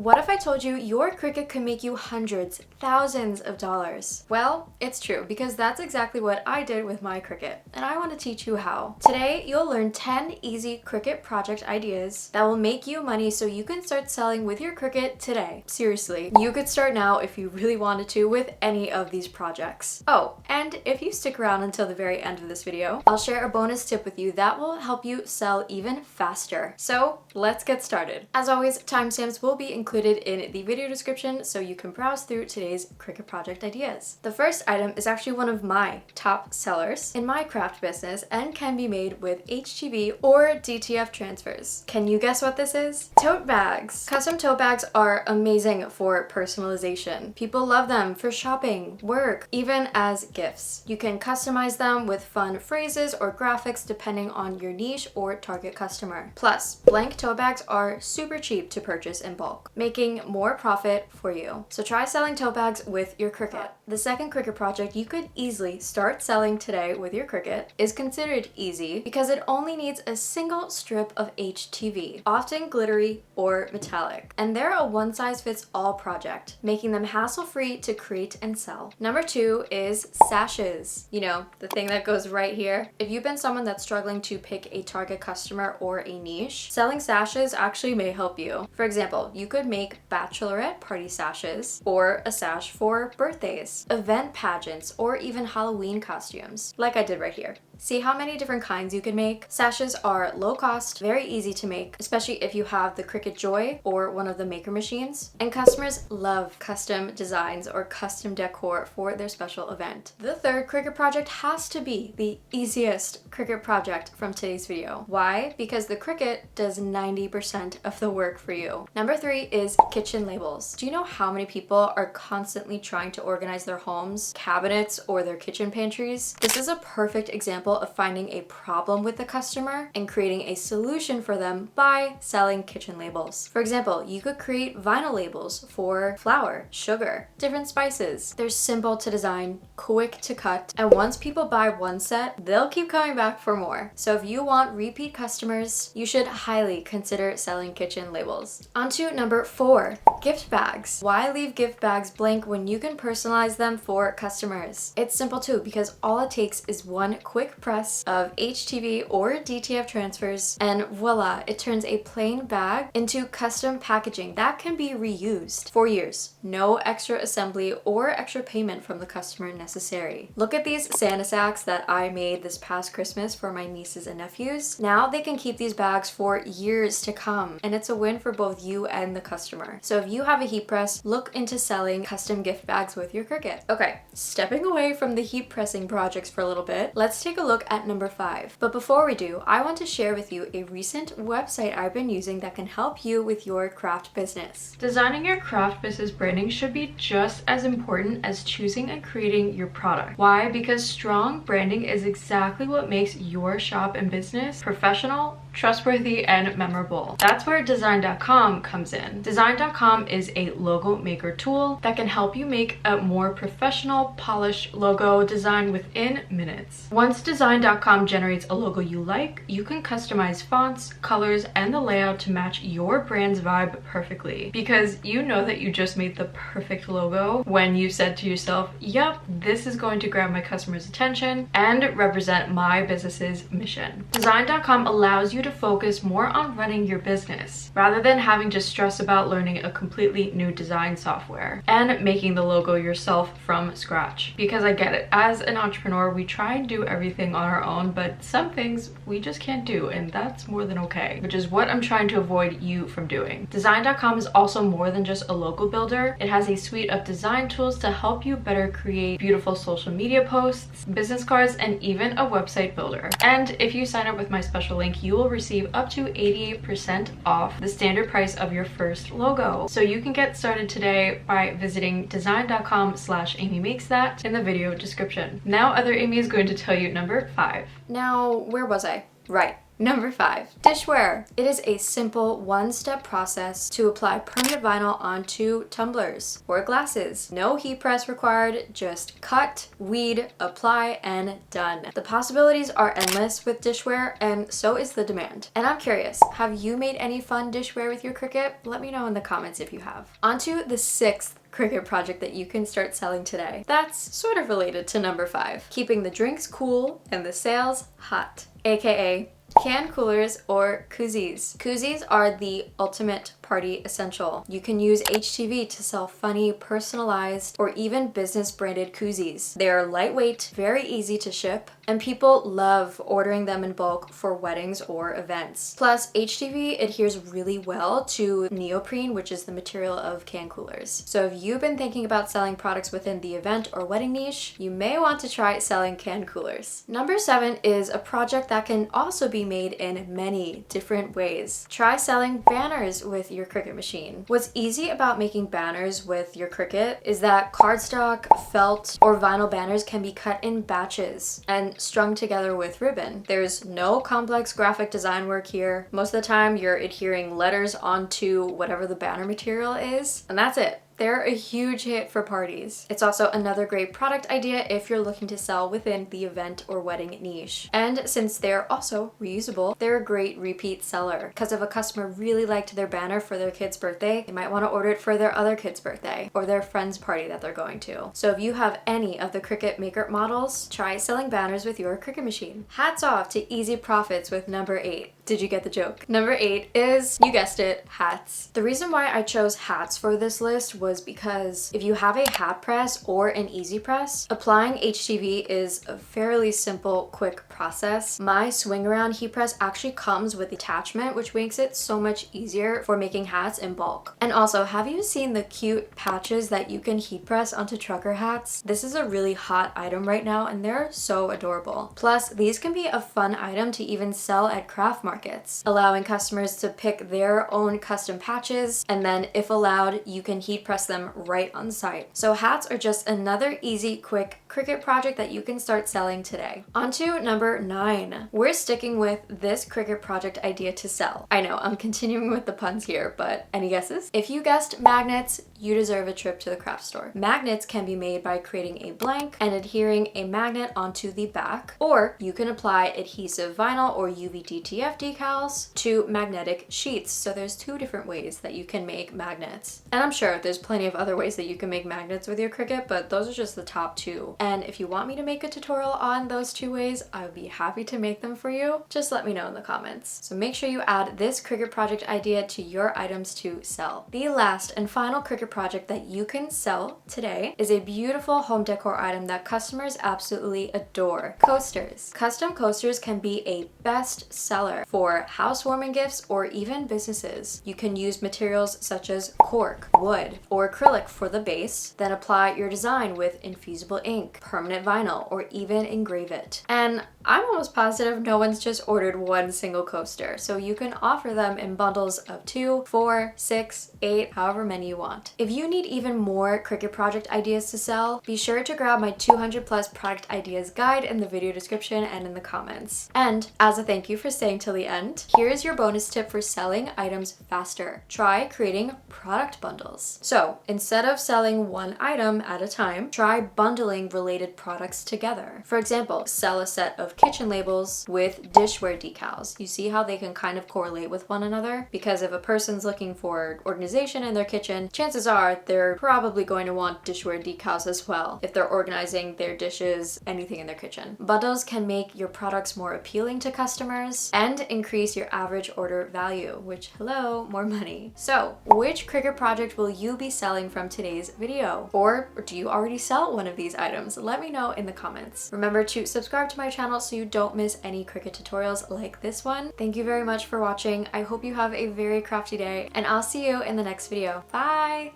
What if I told you your Cricut could make you hundreds, thousands of dollars? Well, it's true because that's exactly what I did with my Cricut, and I want to teach you how. Today, you'll learn 10 easy Cricut project ideas that will make you money so you can start selling with your Cricut today. Seriously, you could start now if you really wanted to with any of these projects. Oh, and if you stick around until the very end of this video, I'll share a bonus tip with you that will help you sell even faster. So let's get started. As always, timestamps will be included in the video description so you can browse through today's Cricut project ideas. The first item is actually one of my top sellers in my craft business and can be made with HTV or DTF transfers. Can you guess what this is? Tote bags. Custom tote bags are amazing for personalization. People love them for shopping, work, even as gifts. You can customize them with fun phrases or graphics depending on your niche or target customer. Plus, blank tote bags are super cheap to purchase in bulk, making more profit for you. So try selling tote bags with your Cricut. The second Cricut project you could easily start selling today with your Cricut is considered easy because it only needs a single strip of HTV, often glittery or metallic. And they're a one-size-fits-all project, making them hassle-free to create and sell. Number 2 is sashes. You know, the thing that goes right here. If you've been someone that's struggling to pick a target customer or a niche, selling sashes actually may help you. For example, you could make bachelorette party sashes or a sash for birthdays, event pageants, or even Halloween costumes, like I did right here. See how many different kinds you can make? Sashes are low cost, very easy to make, especially if you have the Cricut Joy or one of the maker machines. And customers love custom designs or custom decor for their special event. The third Cricut project has to be the easiest Cricut project from today's video. Why? Because the Cricut does 90% of the work for you. Number 3 is kitchen labels. Do you know how many people are constantly trying to organize their homes, cabinets, or their kitchen pantries? This is a perfect example of finding a problem with the customer and creating a solution for them by selling kitchen labels. For example, you could create vinyl labels for flour, sugar, different spices. They're simple to design, quick to cut, and once people buy one set, they'll keep coming back for more. So if you want repeat customers, you should highly consider selling kitchen labels. On to number 4, gift bags. Why leave gift bags blank when you can personalize them for customers? It's simple too, because all it takes is one quick press of HTV or DTF transfers, and voila, it turns a plain bag into custom packaging that can be reused for years. No extra assembly or extra payment from the customer necessary. Look at these Santa sacks that I made this past Christmas for my nieces and nephews. Now they can keep these bags for years to come, and it's a win for both you and the customer. So if you have a heat press, look into selling custom gift bags with your Cricut. Okay, stepping away from the heat pressing projects for a little bit, let's take a look at number 5. But before we do, I want to share with you a recent website I've been using that can help you with your craft business. Designing your craft business branding should be just as important as choosing and creating your product. Why? Because strong branding is exactly what makes your shop and business professional, trustworthy, and memorable. That's where design.com comes in. Design.com is a logo maker tool that can help you make a more professional, polished logo design within minutes. Once design.com generates a logo you like, you can customize fonts, colors, and the layout to match your brand's vibe perfectly. Because you know that you just made the perfect logo when you said to yourself, yep, this is going to grab my customer's attention and represent my business's mission. Design.com allows you to focus more on running your business rather than having to stress about learning a completely new design software and making the logo yourself from scratch. Because I get it, as an entrepreneur, we try and do everything on our own, but some things we just can't do, and that's more than okay, which is what I'm trying to avoid you from doing. Design.com is also more than just a logo builder. It has a suite of design tools to help you better create beautiful social media posts, business cards, and even a website builder. And if you sign up with my special link, you will receive up to 88% off the standard price of your first logo. So you can get started today by visiting design.com/AMYMAKESTHAT in the video description. Now other Amy is going to tell you number 5. Now, where was I? Right. Number 5, dishware. It is a simple one-step process to apply permanent vinyl onto tumblers or glasses. No heat press required, just cut, weed, apply, and done. The possibilities are endless with dishware, and so is the demand. And I'm curious, have you made any fun dishware with your Cricut? Let me know in the comments if you have. Onto the 6th Cricut project that you can start selling today. That's sort of related to number 5, keeping the drinks cool and the sales hot, aka can coolers or koozies. Koozies are the ultimate party essential. You can use HTV to sell funny, personalized, or even business branded koozies. They are lightweight, very easy to ship, and people love ordering them in bulk for weddings or events. Plus, HTV adheres really well to neoprene, which is the material of can coolers. So if you've been thinking about selling products within the event or wedding niche, you may want to try selling can coolers. Number 7 is a project that can also be made in many different ways. Try selling banners with your Cricut machine. What's easy about making banners with your Cricut is that cardstock, felt, or vinyl banners can be cut in batches and strung together with ribbon. There's no complex graphic design work here. Most of the time you're adhering letters onto whatever the banner material is, and that's it. They're a huge hit for parties. It's also another great product idea if you're looking to sell within the event or wedding niche. And since they're also reusable, they're a great repeat seller. Because if a customer really liked their banner for their kid's birthday, they might want to order it for their other kid's birthday or their friend's party that they're going to. So if you have any of the Cricut Maker models, try selling banners with your Cricut machine. Hats off to easy profits with number 8. Did you get the joke? Number 8 is, you guessed it, hats. The reason why I chose hats for this list was because if you have a hat press or an easy press, applying HTV is a fairly simple, quick process. My swing around heat press actually comes with attachment, which makes it so much easier for making hats in bulk. And also, have you seen the cute patches that you can heat press onto trucker hats? This is a really hot item right now, and they're so adorable. Plus, these can be a fun item to even sell at craft markets, allowing customers to pick their own custom patches, and then if allowed, you can heat press them right on site. So hats are just another easy, quick Cricut project that you can start selling today. On to number 9. We're sticking with this Cricut project idea to sell. I know, I'm continuing with the puns here, but any guesses? If you guessed magnets, you deserve a trip to the craft store. Magnets can be made by creating a blank and adhering a magnet onto the back, or you can apply adhesive vinyl or UV DTF decals to magnetic sheets. So there's 2 different ways that you can make magnets. And I'm sure there's plenty of other ways that you can make magnets with your Cricut, but those are just the top 2. And if you want me to make a tutorial on those 2 ways, I would be happy to make them for you. Just let me know in the comments. So make sure you add this Cricut project idea to your items to sell. The last and final Cricut project that you can sell today is a beautiful home decor item that customers absolutely adore: coasters. Custom coasters can be a best seller for housewarming gifts or even businesses. You can use materials such as cork, wood, or acrylic for the base, then apply your design with infusible ink, permanent vinyl, or even engrave it. And I'm almost positive no one's just ordered one single coaster, so you can offer them in bundles of 2, 4, 6, 8, however many you want. If you need even more Cricut project ideas to sell, be sure to grab my 200 plus product ideas guide in the video description and in the comments. And as a thank you for staying till the end, here's your bonus tip for selling items faster. Try creating product bundles. So instead of selling one item at a time, try bundling related products together. For example, sell a set of kitchen labels with dishware decals. You see how they can kind of correlate with one another? Because if a person's looking for organization in their kitchen, chances are they're probably going to want dishware decals as well if they're organizing their dishes, anything in their kitchen. Bundles can make your products more appealing to customers and increase your average order value, which, hello, more money. So which Cricut project will you be selling from today's video? Or do you already sell one of these items? Let me know in the comments. Remember to subscribe to my channel so you don't miss any Cricut tutorials like this one. Thank you very much for watching. I hope you have a very crafty day, and I'll see you in the next video. Bye!